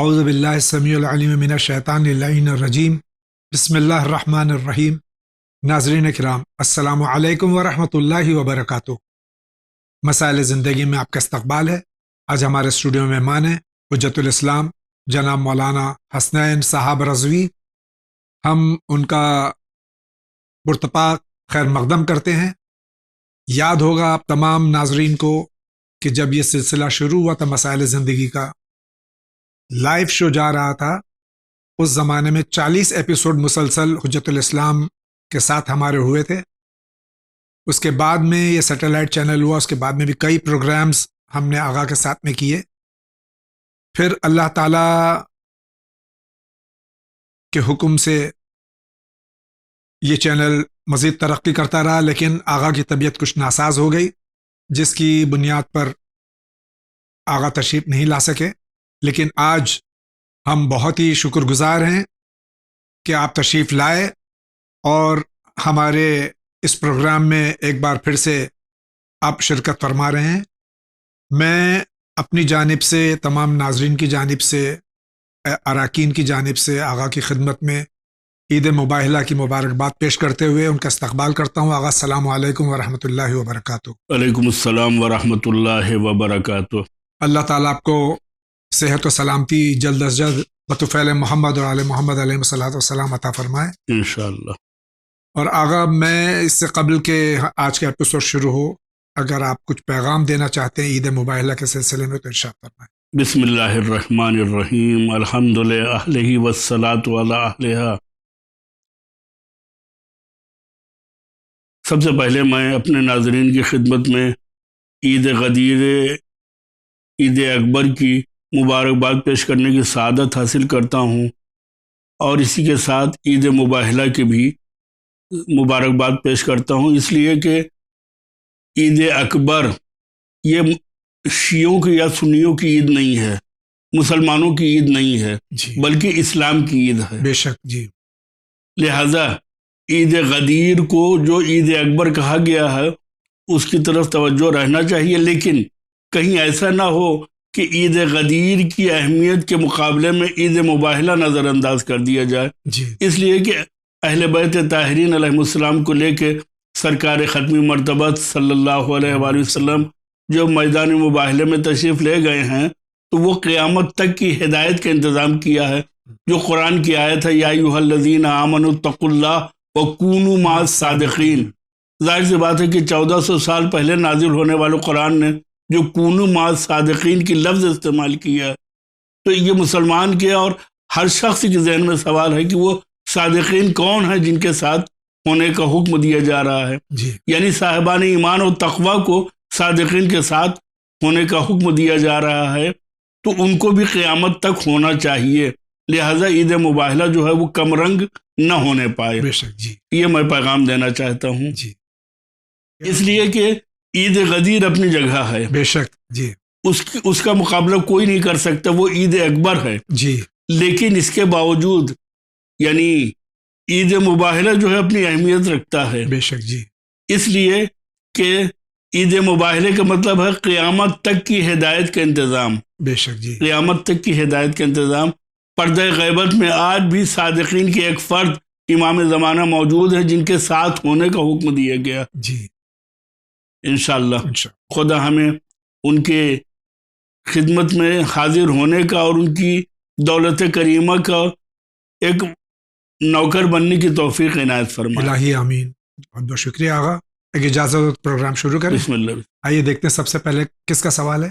اعوذ باللہ السمیع العلیم من الشیطان اللعین الرجیم بسم اللہ الرحمن الرحیم۔ ناظرین کرام، السلام علیکم ورحمۃ اللہ وبرکاتہ۔ مسائل زندگی میں آپ کا استقبال ہے۔ آج ہمارے اسٹوڈیو میں مہمان ہیں حجت الاسلام جناب مولانا حسنین صاحب رضوی۔ ہم ان کا پرتپاک خیر مقدم کرتے ہیں۔ یاد ہوگا آپ تمام ناظرین کو کہ جب یہ سلسلہ شروع ہوا تھا مسائل زندگی کا، لائیو شو جا رہا تھا، اس زمانے میں 40 ایپیسوڈ مسلسل حجت الاسلام کے ساتھ ہمارے ہوئے تھے۔ اس کے بعد میں یہ سیٹلائٹ چینل ہوا، اس کے بعد میں بھی کئی پروگرامز ہم نے آغا کے ساتھ میں کیے۔ پھر اللہ تعالیٰ کے حکم سے یہ چینل مزید ترقی کرتا رہا، لیکن آغا کی طبیعت کچھ ناساز ہو گئی، جس کی بنیاد پر آغا تشریف نہیں لا سکے۔ لیکن آج ہم بہت ہی شکر گزار ہیں کہ آپ تشریف لائے اور ہمارے اس پروگرام میں ایک بار پھر سے آپ شرکت فرما رہے ہیں۔ میں اپنی جانب سے، تمام ناظرین کی جانب سے، اراکین کی جانب سے آغا کی خدمت میں عید مباہلہ کی مبارکباد پیش کرتے ہوئے ان کا استقبال کرتا ہوں۔ آغا السلام علیکم ورحمۃ اللہ وبرکاتہ۔ وعلیکم السلام ورحمۃ اللہ وبرکاتہ۔ اللہ تعالیٰ آپ کو صحت و سلامتی جلد از جلد بطفیل محمد اور آل محمد علیہ الصلوۃ والسلام عطا فرمائے انشاءاللہ۔ اور آغا، میں اس سے قبل کہ آج کا ایپیسوڈ شروع ہو، اگر آپ کچھ پیغام دینا چاہتے ہیں عید مباہلہ کے سلسلے میں تو ارشاد فرمائیں۔ بسم اللہ الرحمن الرحیم، الحمد للہ والصلاۃ علی اہلہا۔ سب سے پہلے میں اپنے ناظرین کی خدمت میں عید غدیر، عید اکبر کی مبارکباد پیش کرنے کی سعادت حاصل کرتا ہوں، اور اسی کے ساتھ عید مباہلہ کی بھی مبارکباد پیش کرتا ہوں، اس لیے کہ عید اکبر یہ شیعوں کی یا سنیوں کی عید نہیں ہے، مسلمانوں کی عید نہیں ہے، جی بلکہ اسلام کی عید ہے۔ بے شک جی۔ لہذا عید غدیر کو جو عید اکبر کہا گیا ہے اس کی طرف توجہ رہنا چاہیے، لیکن کہیں ایسا نہ ہو کہ عید غدیر کی اہمیت کے مقابلے میں عید مباہلہ نظر انداز کر دیا جائے۔ جی اس لیے کہ اہل بیت طاہرین علیہ السلام کو لے کے سرکار ختمی مرتبہ صلی اللہ علیہ وآلہ وسلم جو میدان مباہلے میں تشریف لے گئے ہیں، تو وہ قیامت تک کی ہدایت کا انتظام کیا ہے۔ جو قرآن کی آیت ہے، یا ایھا الذین آمنوا اتقوا اللہ وکونوا مع الصادقین، ظاہر سی بات ہے کہ 1400 سال پہلے نازل ہونے والے قرآن نے جو کونوا مع الصادقین کی لفظ استعمال کیا ہے، تو یہ مسلمان کے اور ہر شخص کے ذہن میں سوال ہے کہ وہ صادقین کون ہیں جن کے ساتھ ہونے کا حکم دیا جا رہا ہے۔ جی یعنی صاحبان ایمان و تقوی کو صادقین کے ساتھ ہونے کا حکم دیا جا رہا ہے، تو ان کو بھی قیامت تک ہونا چاہیے۔ لہٰذا عید مباہلہ جو ہے وہ کم رنگ نہ ہونے پائے، بے شک جی یہ میں پیغام دینا چاہتا ہوں۔ جی اس لیے کہ عید غدیر اپنی جگہ ہے، بے شک جی اس کا مقابلہ کوئی نہیں کر سکتا، وہ عید اکبر ہے۔ جی لیکن اس کے باوجود یعنی عید مباہلہ جو ہے اپنی اہمیت رکھتا ہے، بے شک جی اس لیے کہ عید مباہلے کا مطلب ہے قیامت تک کی ہدایت کا انتظام۔ بے شک جی قیامت تک کی ہدایت کا انتظام۔ پردہ غیبت میں آج بھی صادقین کے ایک فرد امام زمانہ موجود ہے جن کے ساتھ ہونے کا حکم دیا گیا۔ جی انشاءاللہ انشاءاللہ خدا ہمیں ان کے خدمت میں حاضر ہونے کا اور ان کی دولت کریمہ کا ایک نوکر بننے کی توفیق عنایت فرمائے۔ الہی آمین۔ بہت بہت شکریہ آغا۔ ایک اجازت پروگرام شروع کریں؟ بسم اللہ۔ آئیے دیکھتے ہیں سب سے پہلے کس کا سوال ہے۔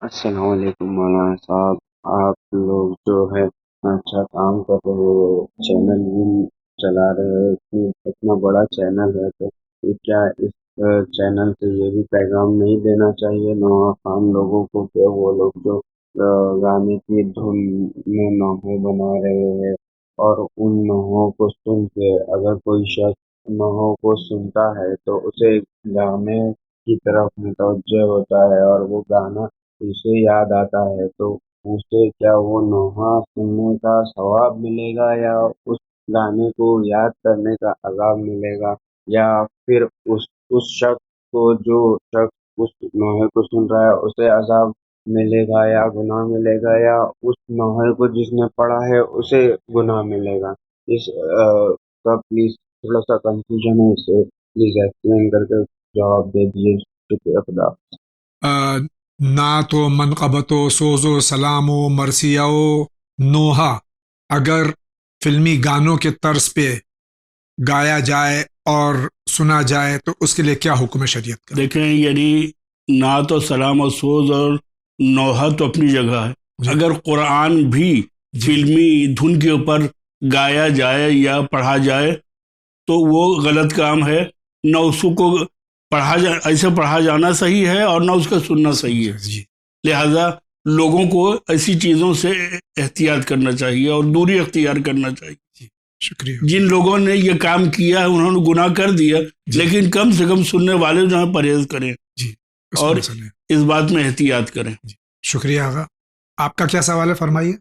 السلام علیکم مولانا صاحب، آپ لوگ جو ہے اچھا کام کر رہے ہو، چینل بھی چلا رہے ہو، اتنا بڑا چینل ہے، تو کیا اس چینل سے یہ بھی پیغام نہیں دینا چاہیے نوخوان لوگوں کو کہ وہ لوگ جو گانے کی دھن میں نوحے بنا رہے ہیں، اور ان نوحوں کو سن کے اگر کوئی شخص نوحوں کو سنتا ہے تو اسے گانے کی طرف متوجہ ہوتا ہے اور وہ گانا اسے یاد آتا ہے، تو اسے کیا وہ نوحہ سننے کا ثواب ملے گا، یا اس گانے کو یاد کرنے کا عذاب ملے گا، یا پھر اس شخص کو جو شخص اس نوحے کو سن رہا ہے اسے عذاب ملے گا یا گناہ ملے گا، یا اس نوحے کو جس نے پڑھا ہے اسے گناہ ملے گا؟ اس کا پلیز تھوڑا سا کنفیوژن ہے، اسے پلیز ایکسپلین کر کے جواب دے دیجیے. شکریہ. خدا. نعت و منقبت و سوز و سلام و مرثیہ و نوحہ اگر فلمی گانوں کے طرز پہ گایا جائے اور سنا جائے تو اس کے لیے کیا حکم شریعت کا؟ دیکھیں، یعنی نعت و سلام و سوز اور نوحہ تو اپنی جگہ ہے. جی. اگر قرآن بھی جی. فلمی دھن کے اوپر گایا جائے یا پڑھا جائے تو وہ غلط کام ہے. نہ اس کو ایسے پڑھا جانا صحیح ہے اور نہ اس کا سننا صحیح ہے. جی. لہذا لوگوں کو ایسی چیزوں سے احتیاط کرنا چاہیے اور دوری اختیار کرنا چاہیے. شکریہ. جن لوگوں نے یہ کام کیا ہے انہوں نے گناہ کر دیا، لیکن کم سے کم سننے والے جو ہیں پرہیز کریں جی. اور اس بات میں احتیاط کریں. شکریہ آغا. آپ کا کیا سوال ہے، فرمائیے.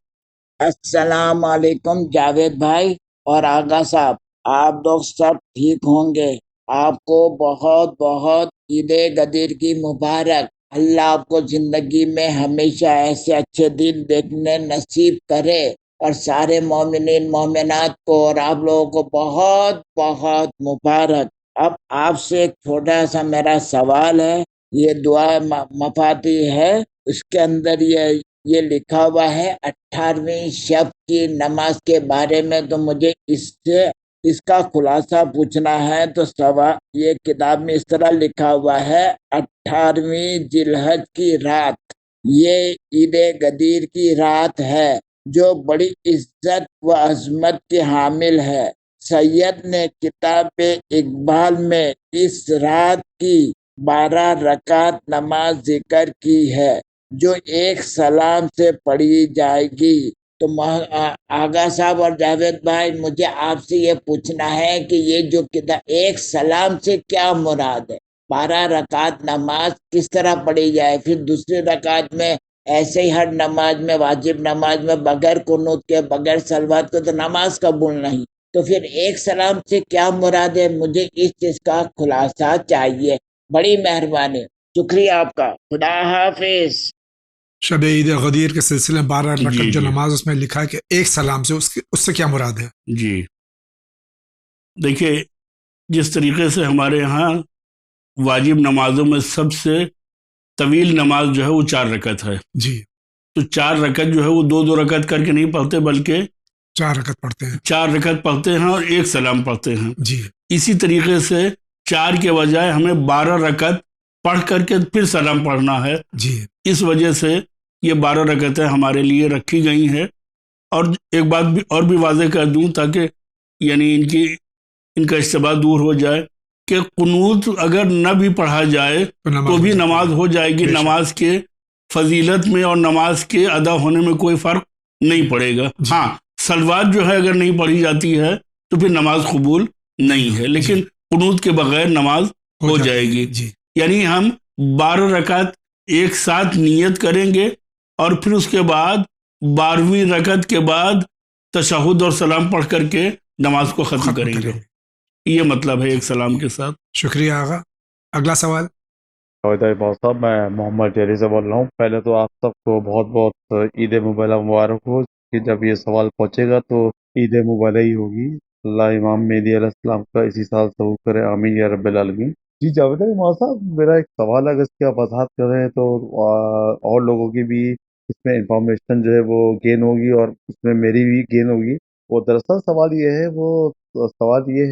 السلام علیکم جاوید بھائی اور آغا صاحب، آپ لوگ سب ٹھیک ہوں گے؟ آپ کو بہت بہت عید غدیر کی مبارک. اللہ آپ کو زندگی میں ہمیشہ ایسے اچھے دن دیکھنے نصیب کرے، اور سارے مومنین مومنات کو اور آپ لوگوں کو بہت بہت مبارک. اب آپ سے ایک چھوٹا سا میرا سوال ہے. یہ دعا مفاتی ہے، اس کے اندر یہ لکھا ہوا ہے 18ویں شب کی نماز کے بارے میں. تو مجھے اس کا خلاصہ پوچھنا ہے. تو سوال یہ کتاب میں اس طرح لکھا ہوا ہے: 18ویں ذی الحج کی رات یہ عید غدیر کی رات ہے جو بڑی عزت و عظمت کی حامل ہے. سید نے کتاب اقبال میں اس رات کی 12 رکعت نماز ذکر کی ہے جو ایک سلام سے پڑھی جائے گی. تو آغا صاحب اور جاوید بھائی، مجھے آپ سے یہ پوچھنا ہے کہ یہ جو ایک سلام سے کیا مراد ہے؟ 12 رکعت نماز کس طرح پڑھی جائے؟ پھر دوسری رکعت میں ایسے ہی ہر نماز میں، واجب نماز میں بغیر قنوت کے، بغیر صلوات کے تو نماز قبول نہیں. تو پھر ایک سلام سے کیا مراد ہے؟ مجھے اس چیز کا خلاصہ چاہیے. بڑی مہربانی. شکریہ آپ کا. خدا حافظ. شب عید غدیر کے سلسلے میں 12 رکعت جی جو جی نماز اس میں لکھا ہے کہ ایک سلام سے، اس سے کیا مراد ہے؟ جی دیکھیے، جس طریقے سے ہمارے ہاں واجب نمازوں میں سب سے طویل نماز جو ہے وہ 4 رکعت ہے. جی. تو 4 رکعت جو ہے وہ 2 رکعت کر کے نہیں پڑھتے، بلکہ 4 رکعت پڑھتے ہیں. 4 رکعت پڑھتے ہیں اور ایک سلام پڑھتے ہیں. جی. اسی طریقے سے 4 کے بجائے ہمیں 12 رکعت پڑھ کر کے پھر سلام پڑھنا ہے. جی. اس وجہ سے یہ 12 رکعتیں ہمارے لیے رکھی گئی ہیں. اور ایک بات بھی اور بھی واضح کر دوں تاکہ یعنی ان کا اشتباہ دور ہو جائے کہ قنوت اگر نہ بھی پڑھا جائے تو بھی نماز ہو جائے گی. نماز کے فضیلت میں اور نماز کے ادا ہونے میں کوئی فرق نہیں پڑے گا. ہاں، صلوات جو ہے اگر نہیں پڑھی جاتی ہے تو پھر نماز قبول نہیں ہے، لیکن قنوت کے بغیر نماز ہو جائے گی. یعنی ہم 12 رکعت ایک ساتھ نیت کریں گے اور پھر اس کے بعد 12ویں رکعت کے بعد تشہد اور سلام پڑھ کر کے نماز کو ختم کریں گے. یہ مطلب ہے ایک سلام کے ساتھ. شکریہ آغا. اگلا سوال. بہت صاحب، میں محمد جیری سے بول رہا ہوں. پہلے تو آپ سب کو بہت بہت عید مبارک ہو کہ جب یہ سوال پہنچے گا تو عید مبارک ہی ہوگی. اللہ امام مہدی علیہ السلام کا اسی سال ظہور کرے، آمین یا رب العالمین. جی جاوید مولانا صاحب، میرا ایک سوال ہے، اگر اس کی آپ وضاحت کریں تو اور لوگوں کی بھی اس میں انفارمیشن جو ہے وہ گین ہوگی اور اس میں میری بھی گین ہوگی. وہ دراصل سوال یہ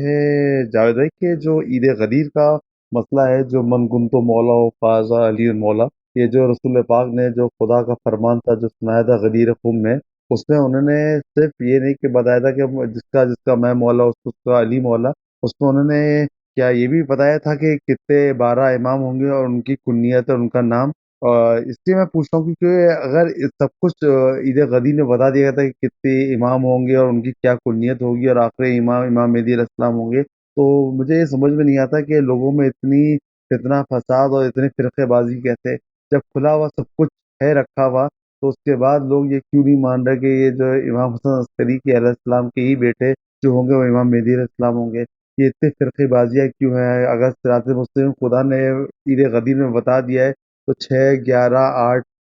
ہے جاوید بھائی کہ جو عید غدیر کا مسئلہ ہے، جو من گنتو مولا و فاضا علی المولا، یہ جو رسول پاک نے جو خدا کا فرمان تھا جو سنایا تھا غدیر خم میں، اس میں انہوں نے صرف یہ نہیں کہ بتایا تھا کہ جس کا میں مولا، اس کا علی مولا. اس میں انہوں نے کیا یہ بھی بتایا تھا کہ کتنے 12 امام ہوں گے اور ان کی کنیت اور ان کا نام؟ اس لیے میں پوچھتا ہوں کیونکہ اگر سب کچھ عید غدیر نے بتا دیا تھا کہ کتنے امام ہوں گے اور ان کی کیا کنیت ہوگی اور آخری امام مہدی علیہ السلام ہوں گے، تو مجھے یہ سمجھ میں نہیں آتا کہ لوگوں میں اتنا فساد اور اتنی فرقے بازی کیسے؟ جب کھلا ہوا سب کچھ ہے رکھا ہوا تو اس کے بعد لوگ یہ کیوں نہیں مان رہے کہ یہ جو امام حسن عسکری کے علیہ السلام کے ہی بیٹے جو ہوں گے وہ امام مہدی علیہ السلام ہوں گے؟ یہ اتنی فرقے بازیاں کیوں ہیں؟ اگر صراط مستقیم خدا نے عید غدیر میں بتا دیا ہے تو 6، 11، 8،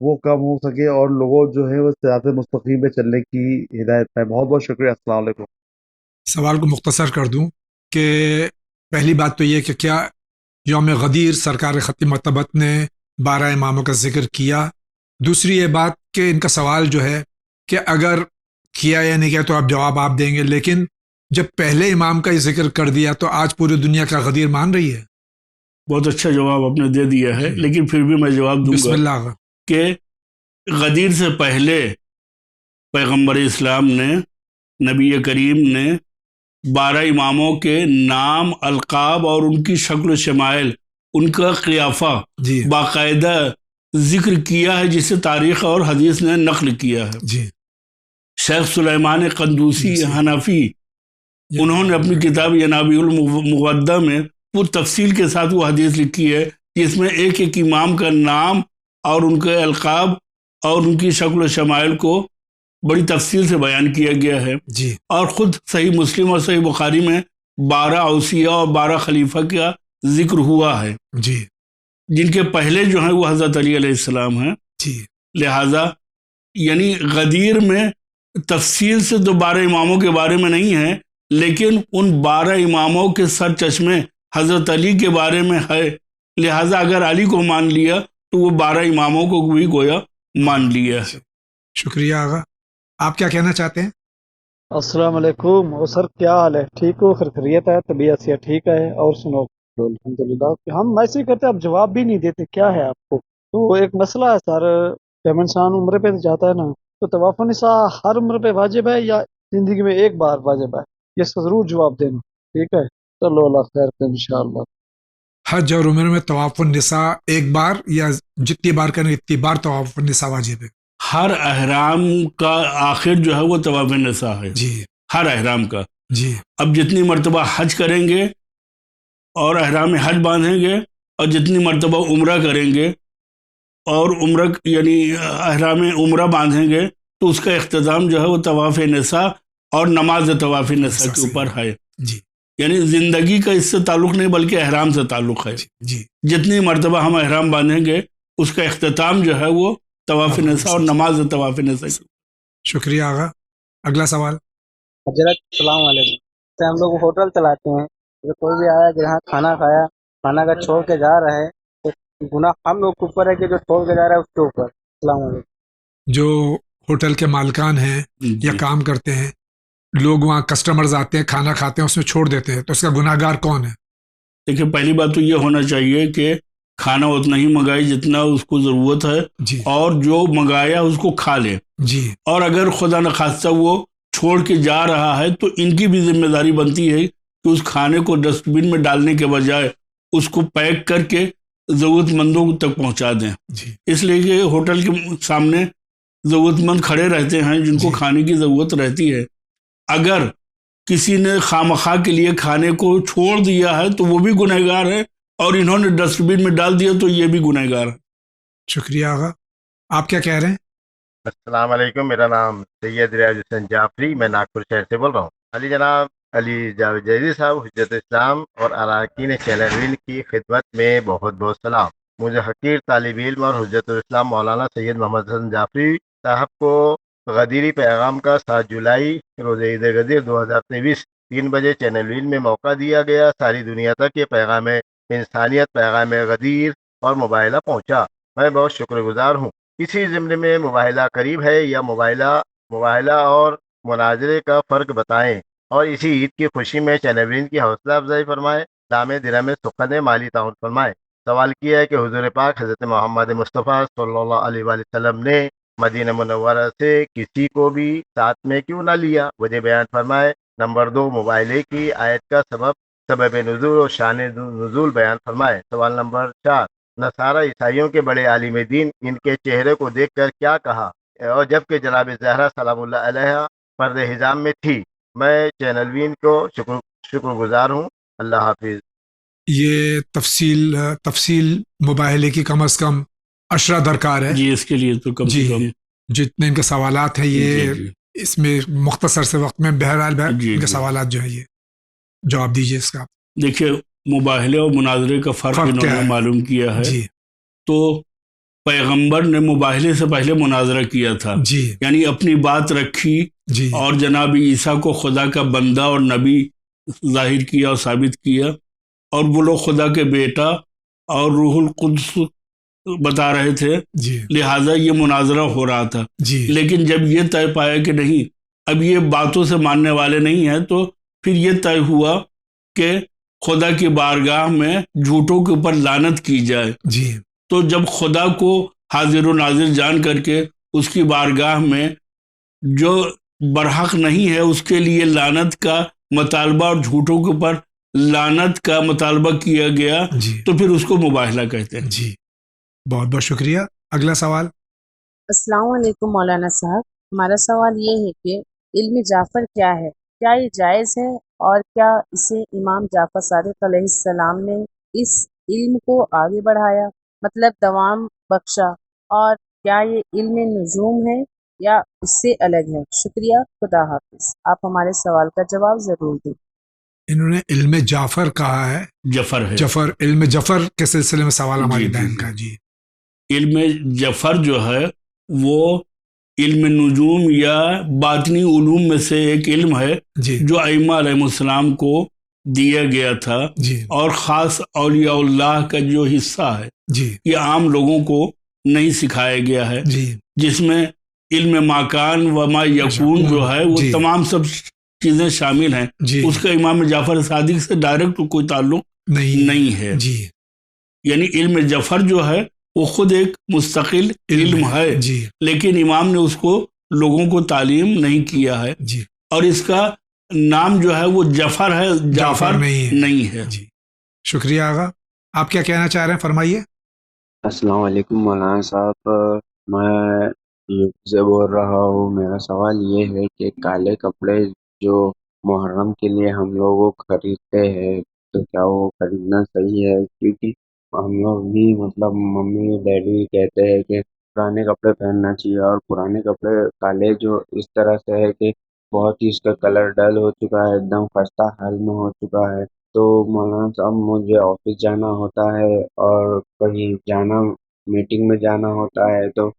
وہ کم ہو سکے اور لوگوں جو ہے وہ صراط مستقیم پہ چلنے کی ہدایت پائے. بہت بہت شکریہ. السلام علیکم. سوال کو مختصر کر دوں کہ پہلی بات تو یہ کہ کیا یوم غدیر سرکار ختم مرتبت نے 12 اماموں کا ذکر کیا. دوسری یہ بات کہ ان کا سوال جو ہے کہ اگر کیا یا نہیں کیا تو آپ جواب آپ دیں گے، لیکن جب پہلے امام کا ہی ذکر کر دیا تو آج پوری دنیا کا غدیر مان رہی ہے. بہت اچھا جواب آپ نے دے دیا ہے، لیکن پھر بھی میں جواب دوں بسم گا اللہ آغا. کہ غدیر سے پہلے پیغمبر اسلام نے، نبی کریم نے 12 اماموں کے نام، القاب اور ان کی شکل و شمائل، ان کا قیافہ جی باقاعدہ ذکر کیا ہے، جسے تاریخ اور حدیث نے نقل کیا ہے. جی شیخ سلیمان قندوسی حنفی، انہوں نے اپنی کتاب ینابیع المودہ میں وہ تفصیل کے ساتھ وہ حدیث لکھی ہے جس میں ایک ایک امام کا نام اور ان کے القاب اور ان کی شکل و شمائل کو بڑی تفصیل سے بیان کیا گیا ہے. جی اور خود صحیح مسلم اور صحیح بخاری میں 12 اوصیاء اور 12 خلیفہ کا ذکر ہوا ہے، جی جن کے پہلے جو ہیں وہ حضرت علی علیہ السلام ہیں. جی لہٰذا یعنی غدیر میں تفصیل سے تو 12 اماموں کے بارے میں نہیں ہے، لیکن ان 12 اماموں کے سر چشمے حضرت علی کے بارے میں ہے. لہٰذا اگر علی کو مان لیا تو وہ 12 اماموں کو بھی گویا مان لیا ہے. شکریہ آغا. آپ کیا کہنا چاہتے ہیں؟ السلام علیکم. اور سر کیا حال ہے؟ ٹھیک ہو؟ خیریت ہے؟ طبیعت سے ٹھیک ہے؟ اور سنو. الحمدللہ. ہم ایسے ہی کرتے، آپ جواب بھی نہیں دیتے، کیا ہے آپ کو؟ تو ایک مسئلہ ہے سر، جب انسان عمرے پہ جاتا ہے نا تو طواف النساء ہر عمرے پہ واجب ہے یا زندگی میں ایک بار واجب ہے؟ یہ ضرور جواب دینا، ٹھیک ہے؟ چلو اللہ خیر کرے انشاءاللہ. حج اور عمرے میں طواف النساء ایک بار یا جتنی بار کریں اتنی بار طواف النساء واجب ہے؟ ہر احرام کا آخر جو ہے وہ طواف نساء ہے. جی ہر احرام کا. جی اب جتنی مرتبہ حج کریں گے اور احرام حج باندھیں گے، اور جتنی مرتبہ عمرہ کریں گے اور عمرہ یعنی احرام عمرہ باندھیں گے، تو اس کا اختتام جو ہے وہ طواف نساء اور نماز طواف نساء کے اوپر ہے. جی یعنی زندگی کا اس سے تعلق نہیں بلکہ احرام سے تعلق ہے. جی جتنی مرتبہ ہم احرام باندھیں گے اس کا اختتام جو ہے وہ طواف نساء اور نماز طواف نساء. شکریہ آغا. اگلا سوال. حضرت السلام علیکم. ہم لوگ ہوٹل چلاتے ہیں، اگر کوئی بھی آیا جہاں کھانا کھایا، کھانا کا چھوڑ کے جا رہا ہے تو گناہ ہم لوگ کے اوپر ہے کہ جو چھوڑ کے جا رہا ہے اس کے اوپر؟ السلام علیکم. جو ہوٹل کے مالکان ہیں یا کام کرتے ہیں، لوگ وہاں کسٹمرز آتے ہیں، کھانا کھاتے ہیں، اس میں چھوڑ دیتے ہیں، تو اس کا گناہ گار کون ہے؟ دیکھیں، پہلی بات تو یہ ہونا چاہیے کہ کھانا اتنا ہی منگائے جتنا اس کو ضرورت ہے، جی اور جو منگایا اس کو کھا لے. جی اور اگر خدا نخواستہ وہ چھوڑ کے جا رہا ہے تو ان کی بھی ذمہ داری بنتی ہے کہ اس کھانے کو ڈسٹ بن میں ڈالنے کے بجائے اس کو پیک کر کے ضرورت مندوں تک پہنچا دیں. جی اس لیے کہ ہوٹل کے سامنے ضرورت مند کھڑے رہتے ہیں جن کو کھانے کی ضرورت رہتی ہے. اگر کسی نے خامخواہ کے لیے کھانے کو چھوڑ دیا ہے تو وہ بھی گنہگار ہے، اور انہوں نے ڈسٹ بن میں ڈال دیا تو یہ بھی گنہگار ہے. شکریہ آغا. آپ کیا کہہ رہے ہیں؟ السلام علیکم. میرا نام سید ریاض حسین جعفری، میں ناگپور شہر سے بول رہا ہوں. علی جناب علی جاوید جیدی صاحب، حجت اسلام اور اراکین چینل ویل کی خدمت میں بہت بہت سلام. مجھے حقیر طالب علم اور حجت الاسلام مولانا سید محمد حسن جعفری صاحب کو غدیری پیغام کا 7 جولائی روز عید غدیر 2023 3 بجے چینل ویل میں موقع دیا گیا. ساری دنیا تک یہ پیغام انسانیت، پیغام غدیر اور مباہلہ پہنچا. میں بہت شکر گزار ہوں. اسی ضمن میں مباہلہ قریب ہے یا مباہلہ اور مناظرے کا فرق بتائیں، اور اسی عید کی خوشی میں چینل کی حوصلہ افزائی فرمائیں، دام درہم سخن مالی تعاون فرمائیں. سوال کیا ہے کہ حضور پاک حضرت محمد مصطفیٰ صلی اللہ علیہ وآلہ وسلم نے مدینہ منورہ سے کسی کو بھی ساتھ میں کیوں نہ لیا؟ وجہ بیان فرمائے. نمبر 2، مباہلے کی آیت کا سبب نزول اور شان نزول بیان فرمائے. سوال نمبر 4، نصارہ عیسائیوں کے بڑے عالم دین ان کے چہرے کو دیکھ کر کیا کہا، اور جبکہ جناب زہرا سلام اللہ علیہ پردہ حجاب میں تھی؟ میں چینل وین کو شکر گزار ہوں. اللہ حافظ. یہ تفصیل مباہلے کی کم از کم اشرا درکار ہے. جی، اس کے لیے تو کم سے کم جتنے ان کے سوالات ہیں جی یہ جی اس میں مختصر سے وقت میں بہرحال جی ان کے جی سوالات جو ہیں یہ جواب دیجیے اس کا دیکھیے، مباہلے اور مناظرے کا فرق فرق انہوں کیا نے ہے؟ معلوم کیا ہے. جی تو پیغمبر نے مباہلے سے پہلے مناظرہ کیا تھا، جی یعنی اپنی بات رکھی جی اور جناب عیسیٰ کو خدا کا بندہ اور نبی ظاہر کیا اور ثابت کیا، اور وہ لوگ خدا کے بیٹا اور روح القدس بتا رہے تھے، جی لہٰذا یہ مناظرہ ہو رہا تھا. جی لیکن جب یہ طے پایا کہ نہیں، اب یہ باتوں سے ماننے والے نہیں ہیں، تو پھر یہ طے ہوا کہ خدا کی بارگاہ میں جھوٹوں کے اوپر لعنت کی جائے. جی تو جب خدا کو حاضر و ناظر جان کر کے اس کی بارگاہ میں جو برحق نہیں ہے اس کے لیے لعنت کا مطالبہ اور جھوٹوں کے اوپر لعنت کا مطالبہ کیا گیا، جی تو پھر اس کو مباہلہ کہتے ہیں. جی بہت بہت شکریہ. اگلا سوال. السلام علیکم مولانا صاحب. ہمارا سوال یہ ہے کہ علم جعفر کیا ہے؟ کیا یہ جائز ہے؟ اور کیا اسے امام جعفر صادق علیہ السلام نے اس علم کو آگے بڑھایا، مطلب دوام بخشا؟ اور کیا یہ علم نجوم ہے یا اس سے الگ ہے؟ شکریہ، خدا حافظ. آپ ہمارے سوال کا جواب ضرور دیں. انہوں نے علم جعفر کہا ہے. جفر ہے. جفر، علم جفر کے سلسلے میں سوال ہماری جی، جی، بہن جی. کا. جی علم جفر جو ہے وہ علم نجوم یا باطنی علوم میں سے ایک علم ہے جی جو ائمہ علیہ السلام کو دیا گیا تھا، جی اور خاص اولیاء اللہ کا جو حصہ ہے جی یہ عام لوگوں کو نہیں سکھایا گیا ہے، جی جس میں علم ماکان و ما یکون جو ہے وہ جی تمام سب چیزیں شامل ہیں. جی اس کا امام جعفر صادق سے ڈائریکٹ کوئی تعلق نہیں ہے. جی یعنی علم جعفر جو ہے وہ خود ایک مستقل علم ہے، جی لیکن امام نے اس کو لوگوں کو تعلیم نہیں کیا ہے، جی اور اس کا نام جو ہے وہ جعفر ہے، جعفر نہیں ہے. جی شکریہ آغا. آپ کیا کہنا چاہ رہے ہیں؟ فرمائیے. السلام علیکم مولانا صاحب. میں یو پی سے بول رہا ہوں. میرا سوال یہ ہے کہ کالے کپڑے جو محرم کے لیے ہم لوگ خریدتے ہیں تو کیا وہ خریدنا صحیح ہے؟ کیونکہ ہم لوگ بھی مطلب ممی ڈیڈی کہتے ہیں کہ پرانے کپڑے پہننا چاہیے، اور پرانے کپڑے کالے جو اس طرح سے ہے کہ بہت ہی اس کا کلر ڈل ہو چکا ہے، ایک دم خستہ حال میں ہو چکا ہے. تو مولانا صاحب مجھے آفس جانا ہوتا ہے اور کہیں جانا میٹنگ میں جانا ہوتا ہے تو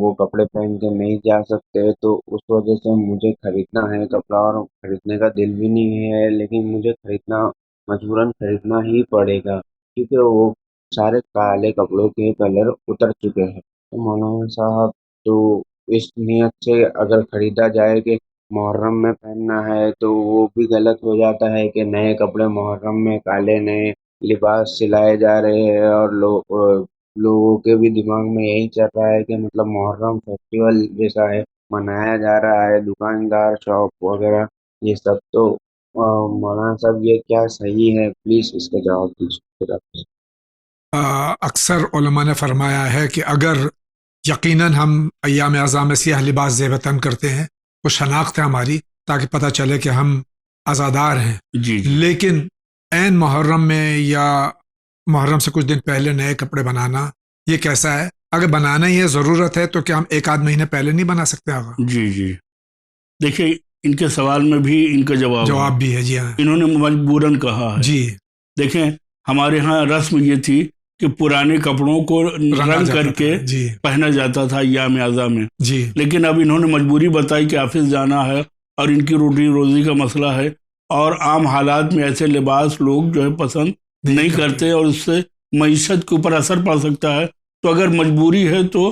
وہ کپڑے پہن کے نہیں جا سکتے، تو اس وجہ سے مجھے خریدنا ہے کپڑا، اور خریدنے کا دل بھی نہیں ہے لیکن مجھے خریدنا مجبوراً خریدنا ہی پڑے گا کیونکہ وہ سارے کالے کپڑوں کے کلر اتر چکے ہیں. تو مولانا صاحب تو اس نیت سے اگر خریدا جائے کہ محرم میں پہننا ہے تو وہ بھی غلط ہو جاتا ہے کہ نئے کپڑے محرم میں کالے نئے لباس سلائے جا رہے ہیں، اور لوگوں کے بھی دماغ میں یہی چل رہا ہے کہ مطلب محرم فیسٹیول جیسا ہے منایا جا رہا ہے، دکاندار شاپ وغیرہ یہ سب. تو مولانا صاحب یہ کیا صحیح ہے؟ پلیز اس کا جواب دیجیے. اکثر علماء نے فرمایا ہے کہ اگر یقیناً ہم ایام اعظام میں سیاہ لباس زیب تن کرتے ہیں، وہ شناخت ہے ہماری تاکہ پتہ چلے کہ ہم عزادار ہیں. جی لیکن عین محرم میں یا محرم سے کچھ دن پہلے نئے کپڑے بنانا یہ کیسا ہے؟ اگر بنانا ہی ہے، ضرورت ہے، تو کیا ہم ایک آدھ مہینے پہلے نہیں بنا سکتے؟ آگا جی دیکھیے، ان کے سوال میں بھی ان کا جواب بھی ہے. جی ہاں، انہوں نے مجبوراً کہا ہے. جی دیکھیں، ہمارے ہاں رسم یہ تھی کہ پرانے کپڑوں کو رنگ کر کے جی پہنا جاتا تھا ایام اعظام میں، جی لیکن اب انہوں نے مجبوری بتائی کہ آفس جانا ہے اور ان کی روٹی روزی کا مسئلہ ہے، اور عام حالات میں ایسے لباس لوگ جو ہے پسند نہیں کرتے، اور اس سے معیشت کے اوپر اثر پڑ سکتا ہے. تو اگر مجبوری ہے تو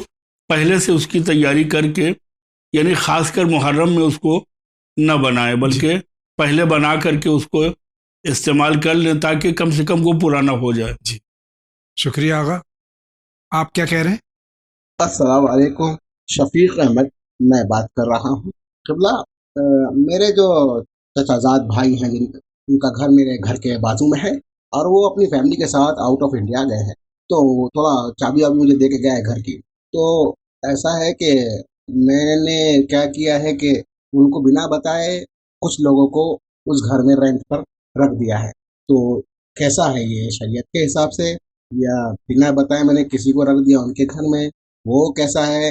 پہلے سے اس کی تیاری کر کے، یعنی خاص کر محرم میں اس کو نہ بنائے بلکہ پہلے بنا کر کے اس کو استعمال کر لیں تاکہ کم سے کم وہ پرانا ہو جائے. جی شکریہ آغا. آپ کیا کہہ رہے ہیں؟ السلام علیکم. شفیق احمد میں بات کر رہا ہوں. قبلہ میرے جو چچا زاد بھائی ہیں ان کا گھر میرے گھر کے بازو میں ہے، اور وہ اپنی فیملی کے ساتھ آؤٹ آف انڈیا گئے ہیں، تو تھوڑا چابی وابی مجھے دے کے گیا ہے گھر کی. تو ایسا ہے کہ میں نے کیا کیا ہے کہ ان کو بنا بتائے کچھ لوگوں کو اس گھر میں رینٹ پر رکھ دیا ہے. تو کیسا ہے یہ شریعت کے حساب سے، یا بنا بتائے میں نے کسی کو رکھ دیا ان کے گھر میں، وہ کیسا ہے؟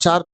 4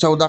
14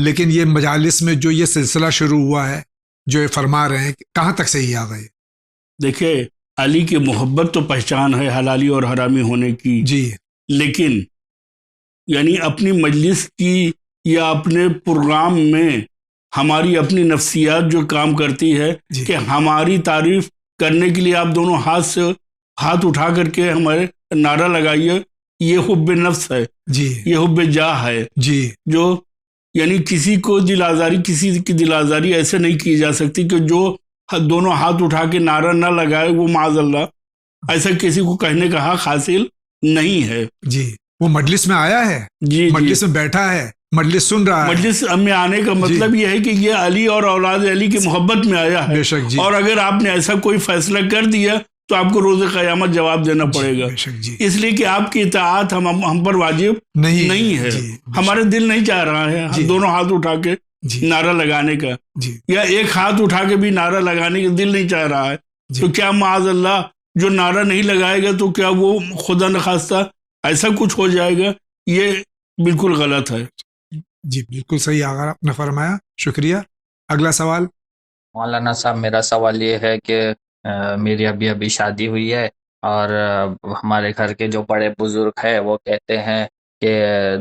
لیکن یہ مجالس میں جو یہ سلسلہ شروع ہوا ہے جو یہ فرما رہے ہیں کہاں تک صحیح آ گئے؟ دیکھیں علی کی محبت تو پہچان ہے حلالی اور حرامی ہونے کی جی، لیکن یعنی اپنی مجلس کی یا اپنے پروگرام میں ہماری اپنی نفسیات جو کام کرتی ہے جی، کہ ہماری تعریف کرنے کے لیے آپ دونوں ہاتھ اٹھا کر کے ہمارے نعرہ لگائیے، یہ حب نفس ہے، جی، یہ حب جاہ ہے، جی، جو یعنی کسی کی دل آزاری ایسے نہیں کی جا سکتی کہ جو دونوں ہاتھ اٹھا کے نعرہ نہ لگائے وہ معاذ اللہ ایسا کسی کو کہنے کا حق حاصل نہیں ہے. جی، وہ مجلس میں آیا ہے، جی مجلس میں بیٹھا ہے، مجلس سن رہا ہے. مجلس میں آنے کا مطلب یہ ہے کہ یہ علی اور اولاد علی کی محبت میں آیا ہے. بے شک جی، اور اگر آپ نے ایسا کوئی فیصلہ کر دیا تو آپ کو روز قیامت جواب دینا پڑے گا. بے شک جی، اس لیے کہ آپ کی اطاعت ہم پر واجب نہیں ہے. جی، ہمارے دل نہیں چاہ رہا ہے جی، دونوں ہاتھ اٹھا کے جی، نعرہ لگانے کا، جی، یا ایک ہاتھ اٹھا کے بھی نعرہ لگانے کا دل نہیں چاہ رہا ہے. جی، تو کیا معاذ اللہ جو نعرہ نہیں لگائے گا تو کیا وہ خدا نخواستہ ایسا کچھ ہو جائے گا؟ یہ بالکل غلط ہے. جی، بالکل صحیح آغا آپ نے فرمایا، شکریہ. اگلا سوال. مولانا صاحب میرا سوال یہ ہے کہ میری ابھی شادی ہوئی ہے اور ہمارے گھر کے جو بڑے بزرگ ہیں وہ کہتے ہیں کہ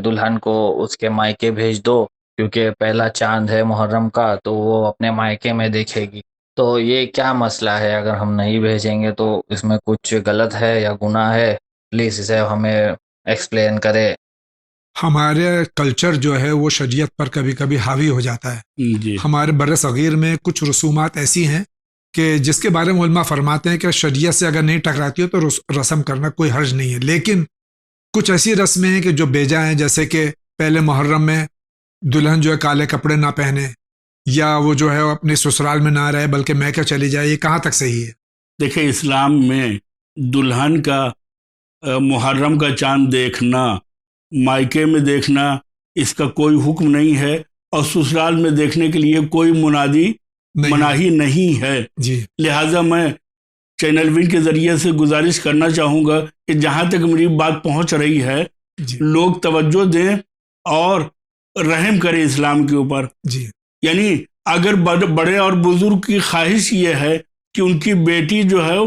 دلہن کو اس کے مائکے بھیج دو کیونکہ پہلا چاند ہے محرم کا تو وہ اپنے مائکے میں دیکھے گی. تو یہ کیا مسئلہ ہے؟ اگر ہم نہیں بھیجیں گے تو اس میں کچھ غلط ہے یا گناہ ہے؟ پلیز اسے ہمیں ایکسپلین کرے. ہمارے کلچر جو ہے وہ شریعت پر کبھی کبھی حاوی ہو جاتا ہے. جی ہمارے بر صغیر میں کچھ رسومات ایسی ہیں کہ جس کے بارے میں علماء فرماتے ہیں کہ شریعت سے اگر نہیں ٹکراتی ہو تو رسم کرنا کوئی حرج نہیں ہے، لیکن کچھ ایسی رسمیں ہیں کہ جو بیجا ہیں، جیسے کہ پہلے محرم میں دلہن جو ہے کالے کپڑے نہ پہنے، یا وہ جو ہے اپنے سسرال میں نہ رہے بلکہ میکہ چلی جائے. یہ کہاں تک صحیح ہے؟ دیکھیں اسلام میں دلہن کا محرم کا چاند دیکھنا، مائکے میں دیکھنا، اس کا کوئی حکم نہیں ہے، اور سسرال میں دیکھنے کے لیے کوئی مناہی نہیں ہے. جی، لہٰذا میں چینل وین کے ذریعے سے گزارش کرنا چاہوں گا کہ جہاں تک میری بات پہنچ رہی ہے جی، لوگ توجہ دیں اور رحم کریں اسلام کے اوپر. جی، یعنی اگر بڑے اور بزرگ کی خواہش یہ ہے کہ ان کی بیٹی جو ہے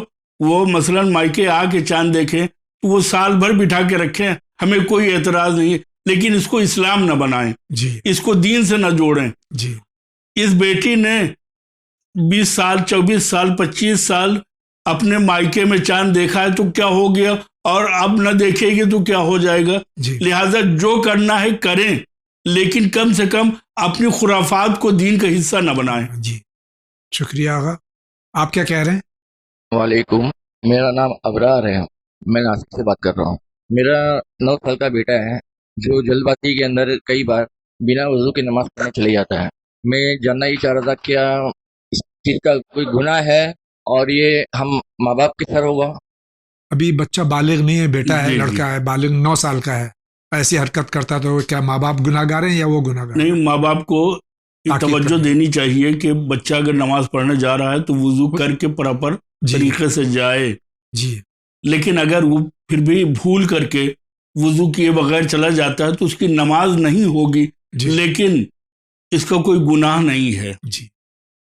وہ مثلا مائکے آ کے چاند دیکھیں تو وہ سال بھر بٹھا کے رکھیں، ہمیں کوئی اعتراض نہیں ہے، لیکن اس کو اسلام نہ بنائیں، جی، اس کو دین سے نہ جوڑیں. جی، اس بیٹی نے 20 سال 24 سال 25 سال اپنے مائکے میں چاند دیکھا ہے تو کیا ہو گیا، اور اب نہ دیکھے گی تو کیا ہو جائے گا. جی، لہٰذا جو کرنا ہے کریں، لیکن کم سے کم اپنی خرافات کو دین کا حصہ نہ بنائیں. جی، شکریہ آغا. آپ کیا کہہ رہے ہیں؟ وعلیکم، میرا نام ابرار ہے، میں ناسک سے بات کر رہا ہوں. میرا 9 سال کا بیٹا ہے جو جلد بازی کے اندر کئی بار بنا وضو کی نماز پڑھنے چلے جاتا ہے. میں جاننا ہی چاہ رہا تھا کیا اس چیز کا کوئی گناہ ہے اور یہ ہم ماں باپ کی سر ہوگا؟ ابھی بچہ بالغ نہیں ہے، بیٹا ہے، جی، جی. لڑکا ہے، بالغ 9 سال کا ہے، ایسی حرکت کرتا تو کیا ماں باپ گناہ گار ہیں یا وہ گناہ گار؟ نہیں، ماں باپ کو توجہ دینی چاہیے کہ بچہ اگر نماز پڑھنے جا رہا ہے تو وضو کر کے پراپر طریقے سے جائے. جی، لیکن اگر وہ پھر بھی بھول کر کے وضو کیے بغیر چلا جاتا ہے تو اس کی نماز نہیں ہوگی، لیکن اس کا کوئی گناہ نہیں ہے. جی،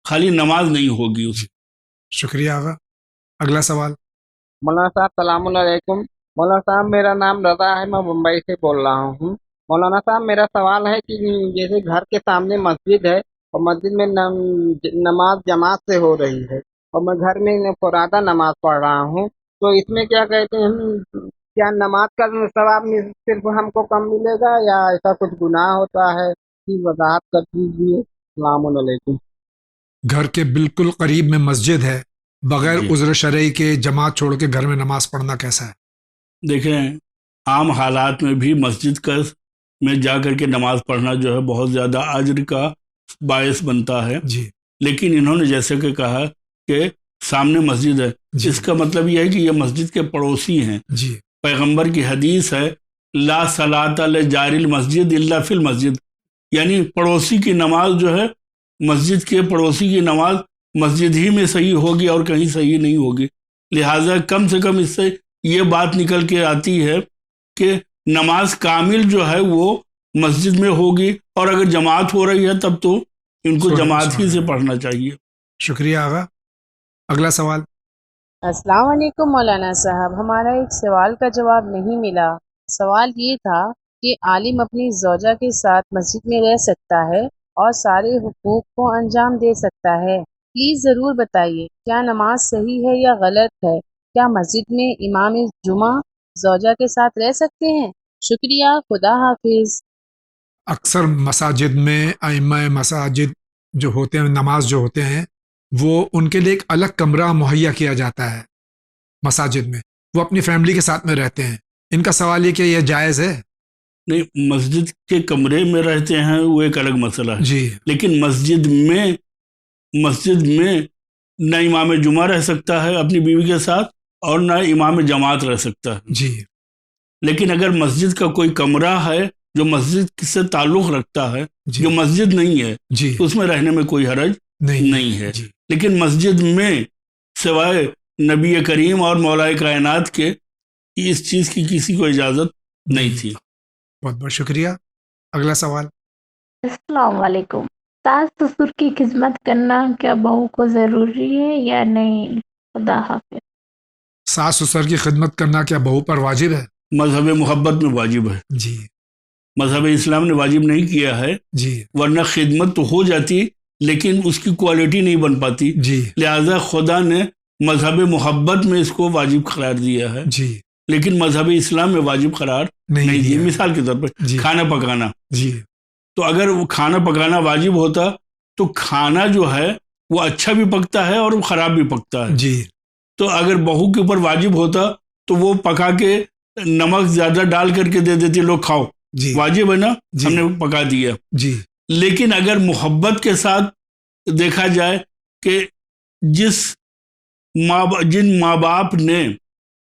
خالی نماز نہیں ہوگی اس کی. شکریہ آغا. اگلا سوال. مولانا صاحب السلام علیکم. مولانا صاحب میرا نام رضا ہے، میں ممبئی سے بول رہا ہوں. مولانا صاحب میرا سوال ہے کہ جیسے گھر کے سامنے مسجد ہے اور مسجد میں نماز جماعت سے ہو رہی ہے اور میں گھر میں فرادہ نماز پڑھ رہا ہوں، تو اس میں کیا کہتے ہیں، کیا نماز کا ثواب صرف ہم کو کم ملے گا یا ایسا کچھ گناہ ہوتا ہے؟ وضاحت کر دیجیے. السلام علیکم. گھر کے بالکل قریب میں مسجد ہے، بغیر عذر شرعی کے جماعت چھوڑ کے گھر میں نماز پڑھنا کیسا ہے؟ دیکھیں عام حالات میں بھی مسجد میں جا کر کے نماز پڑھنا جو ہے بہت زیادہ اجر کا باعث بنتا ہے. جی، لیکن انہوں نے جیسے کہ کہا کہ سامنے مسجد ہے، اس کا مطلب یہ ہے کہ یہ مسجد کے پڑوسی ہیں. جی، پیغمبر کی حدیث ہے لا صلاۃ لجار المسجد الا فی المسجد، یعنی پڑوسی کی نماز جو ہے، مسجد کے پڑوسی کی نماز مسجد ہی میں صحیح ہوگی اور کہیں صحیح نہیں ہوگی. لہٰذا کم سے کم اس سے یہ بات نکل کے آتی ہے کہ نماز کامل جو ہے وہ مسجد میں ہوگی اور اگر جماعت ہو رہی ہے تب تو ان کو جماعت ہی سے پڑھنا چاہیے. شکریہ آغا. اگلا سوال. السلام علیکم مولانا صاحب، ہمارا ایک سوال کا جواب نہیں ملا. سوال یہ تھا کہ عالم اپنی زوجہ کے ساتھ مسجد میں رہ سکتا ہے اور سارے حقوق کو انجام دے سکتا ہے. پلیز ضرور بتائیے کیا نماز صحیح ہے یا غلط ہے؟ کیا مسجد میں امام جمعہ زوجہ کے ساتھ رہ سکتے ہیں؟ شکریہ، خدا حافظ. اکثر مساجد میں ائمہ مساجد جو ہوتے ہیں، نماز جو ہوتے ہیں، وہ ان کے لیے ایک الگ کمرہ مہیا کیا جاتا ہے مساجد میں. وہ اپنی فیملی کے ساتھ میں رہتے ہیں. ان کا سوال یہ کہ یہ جائز ہے؟ نہیں، مسجد کے کمرے میں رہتے ہیں وہ ایک الگ مسئلہ ہے جی. لیکن مسجد میں نہ امام جمعہ رہ سکتا ہے اپنی بیوی کے ساتھ اور نہ امام جماعت رہ سکتا ہے. جی. لیکن اگر مسجد کا کوئی کمرہ ہے جو مسجد سے تعلق رکھتا ہے، جی. جو مسجد نہیں ہے، جی. تو اس میں رہنے میں کوئی حرج نہیں ہے. جی. لیکن مسجد میں سوائے نبی کریم اور مولا کائنات کے اس چیز کی کسی کو اجازت نہیں تھی. بہت بہت شکریہ. اگلا سوال. السلام علیکم. ساس سسر کی خدمت کرنا کیا بہو کو ضروری ہے یا نہیں؟ خدا حافظ. ساس سسر کی خدمت کرنا کیا بہو پر واجب ہے؟ مذہب محبت میں واجب ہے. جی. مذہب اسلام نے واجب نہیں کیا ہے. جی. ورنہ خدمت تو ہو جاتی لیکن اس کی کوالٹی نہیں بن پاتی. جی. لہذا خدا نے مذہب محبت میں اس کو واجب قرار دیا ہے. جی. لیکن مذہب اسلام میں واجب قرار نہیں دیا. مثال کے طور پر جی. کھانا پکانا. جی. تو اگر وہ کھانا پکانا واجب ہوتا تو کھانا جو ہے وہ اچھا بھی پکتا ہے اور خراب بھی پکتا ہے. جی. تو اگر بہو کے اوپر واجب ہوتا تو وہ پکا کے نمک زیادہ ڈال کر کے دے دیتی، لوگ کھاؤ. جی. واجب ہے نا، جی. ہم نے پکا دیا. جی. لیکن اگر محبت کے ساتھ دیکھا جائے کہ جن ماں باپ نے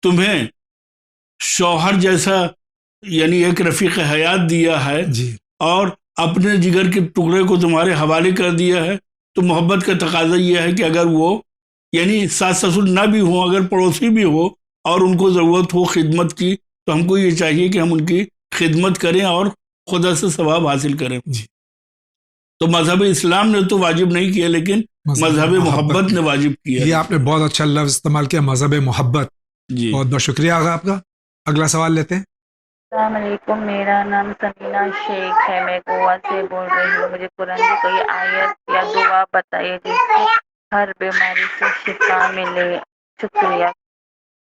تمہیں شوہر جیسا یعنی ایک رفیق حیات دیا ہے جی. اور اپنے جگر کے ٹکڑے کو تمہارے حوالے کر دیا ہے، تو محبت کا تقاضا یہ ہے کہ اگر وہ یعنی ساس سسر نہ بھی ہوں، اگر پڑوسی بھی ہو اور ان کو ضرورت ہو خدمت کی، تو ہم کو یہ چاہیے کہ ہم ان کی خدمت کریں اور خدا سے ثواب حاصل کریں. جی. تو مذہب اسلام نے تو واجب نہیں کیا لیکن مذہب محبت نے واجب کیا. یہ آپ نے بہت اچھا لفظ استعمال کیا، مذہب محبت. جی. بہت بہت شکریہ آغا آپ کا. اگلا سوال لیتے ہیں. السلام علیکم، میرا نام سمینا شیخ ہے، میں گوا سے بول رہی ہوں. مجھے قرآن کی کوئی آیت یا دعا بتائیے جس سے ہر بیماری سے شفا ملے. شکریہ.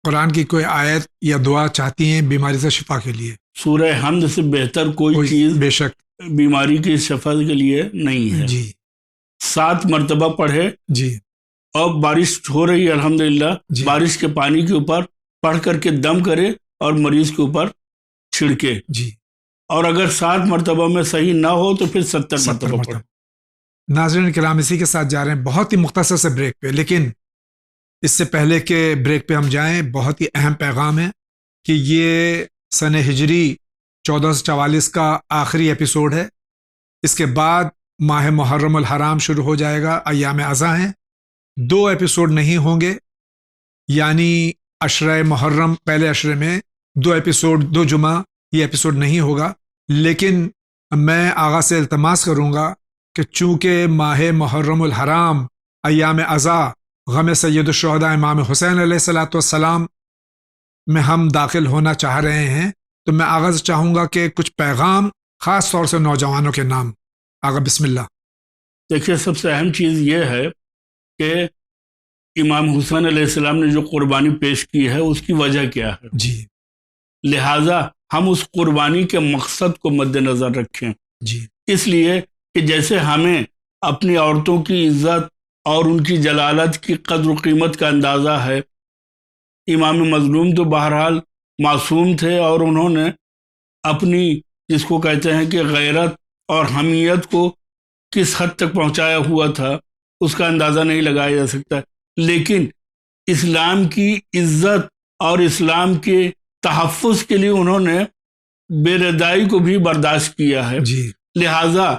قرآن کی کوئی آیت یا دعا چاہتی ہیں بیماری سے شفا کے لیے؟ سورہ حمد سے بہتر کوئی چیز بے شک بیماری کی شفا کے لیے نہیں ہے. جی. 7 مرتبہ پڑھے. جی. اور بارش ہو رہی ہے الحمدللہ، جی. بارش کے پانی کے اوپر پڑھ کر کے دم کرے اور مریض کے اوپر چھڑکے. جی. اور اگر 7 مرتبہ میں صحیح نہ ہو تو پھر 70 مرتبہ پڑھے. ناظرین کرام، اسی کے ساتھ جا رہے ہیں بہت ہی مختصر سے بریک پہ، لیکن اس سے پہلے کہ بریک پہ ہم جائیں، بہت ہی اہم پیغام ہے کہ یہ سن ہجری 1444 کا آخری ایپیسوڈ ہے. اس کے بعد ماہ محرم الحرام شروع ہو جائے گا، ایام اضحیٰ ہیں. 2 ایپیسوڈ نہیں ہوں گے، یعنی عشرہ محرم پہلے عشرے میں 2 ایپیسوڈ، 2 جمعہ یہ ایپیسوڈ نہیں ہوگا. لیکن میں آغا سے التماس کروں گا کہ چونکہ ماہ محرم الحرام ایام اضحیٰ غم سید الشہداء امام حسین علیہ السلام میں ہم داخل ہونا چاہ رہے ہیں، تو میں آغا سے چاہوں گا کہ کچھ پیغام خاص طور سے نوجوانوں کے نام. آغا بسم اللہ. دیکھیے، سب سے اہم چیز یہ ہے کہ امام حسین علیہ السلام نے جو قربانی پیش کی ہے اس کی وجہ کیا ہے. جی. لہٰذا ہم اس قربانی کے مقصد کو مد نظر رکھیں. جی. اس لیے کہ جیسے ہمیں اپنی عورتوں کی عزت اور ان کی جلالت کی قدر و قیمت کا اندازہ ہے، امام مظلوم تو بہرحال معصوم تھے اور انہوں نے اپنی جس کو کہتے ہیں کہ غیرت اور حمیت کو کس حد تک پہنچایا ہوا تھا اس کا اندازہ نہیں لگایا جا سکتا. لیکن اسلام کی عزت اور اسلام کے تحفظ کے لیے انہوں نے بے ردائی کو بھی برداشت کیا ہے. جی. لہٰذا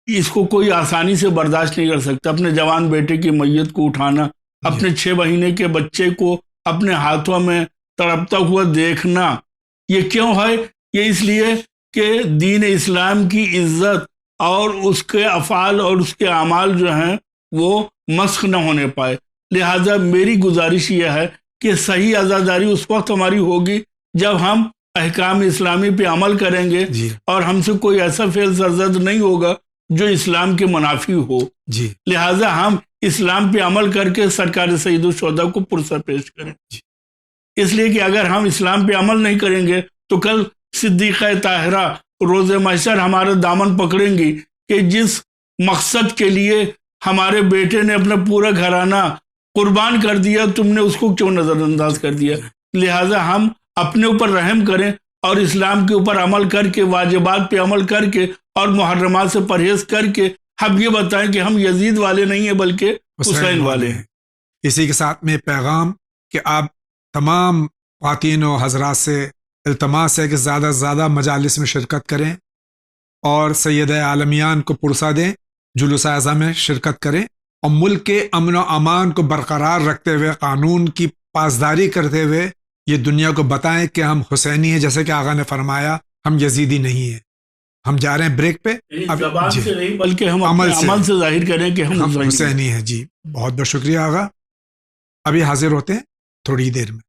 اس کو کوئی آسانی سے برداشت نہیں کر سکتا. اپنے جوان بیٹے کی میت کو اٹھانا، اپنے 6 مہینے کے بچے کو اپنے ہاتھوں میں تڑپتا ہوا دیکھنا، یہ کیوں ہے؟ یہ اس لیے کہ دین اسلام کی عزت اور اس کے افعال اور اس کے اعمال جو ہیں وہ مسخ نہ ہونے پائے. لہٰذا میری گزارش یہ ہے کہ صحیح عزاداری اس وقت ہماری ہوگی جب ہم احکام اسلامی پہ عمل کریں گے اور ہم سے کوئی ایسا فعل سرزد نہیں ہوگا جو اسلام کے منافی ہو. لہٰذا ہم اسلام پہ عمل کر کے سرکار سید الشہداء کو پرسہ پیش کریں. اس لیے کہ اگر ہم اسلام پہ عمل نہیں کریں گے تو کل صدیقہ طاہرہ روز محشر ہمارا دامن پکڑیں گی کہ جس مقصد کے لیے ہمارے بیٹے نے اپنا پورا گھرانہ قربان کر دیا تم نے اس کو کیوں نظر انداز کر دیا. لہٰذا ہم اپنے اوپر رحم کریں اور اسلام کے اوپر عمل کر کے واجبات پہ عمل کر کے اور محرمات سے پرہیز کر کے ہم یہ بتائیں کہ ہم یزید والے نہیں ہیں بلکہ حسین والے ہیں. اسی کے ساتھ میں پیغام کہ آپ تمام خواتین و حضرات سے التماس ہے کہ زیادہ سے زیادہ مجالس میں شرکت کریں اور سید عالمیان کو پرسہ دیں، جلوس اعضاء میں شرکت کریں اور ملک کے امن و امان کو برقرار رکھتے ہوئے قانون کی پاسداری کرتے ہوئے یہ دنیا کو بتائیں کہ ہم حسینی ہیں، جیسے کہ آقا نے فرمایا ہم یزیدی نہیں ہیں. ہم جا رہے ہیں بریک پہ، زبان سے نہیں بلکہ ہم اپنے عمل سے ظاہر کریں کہ ہم حسینی ہیں. جی بہت بہت شکریہ آقا. ابھی حاضر ہوتے ہیں تھوڑی دیر میں.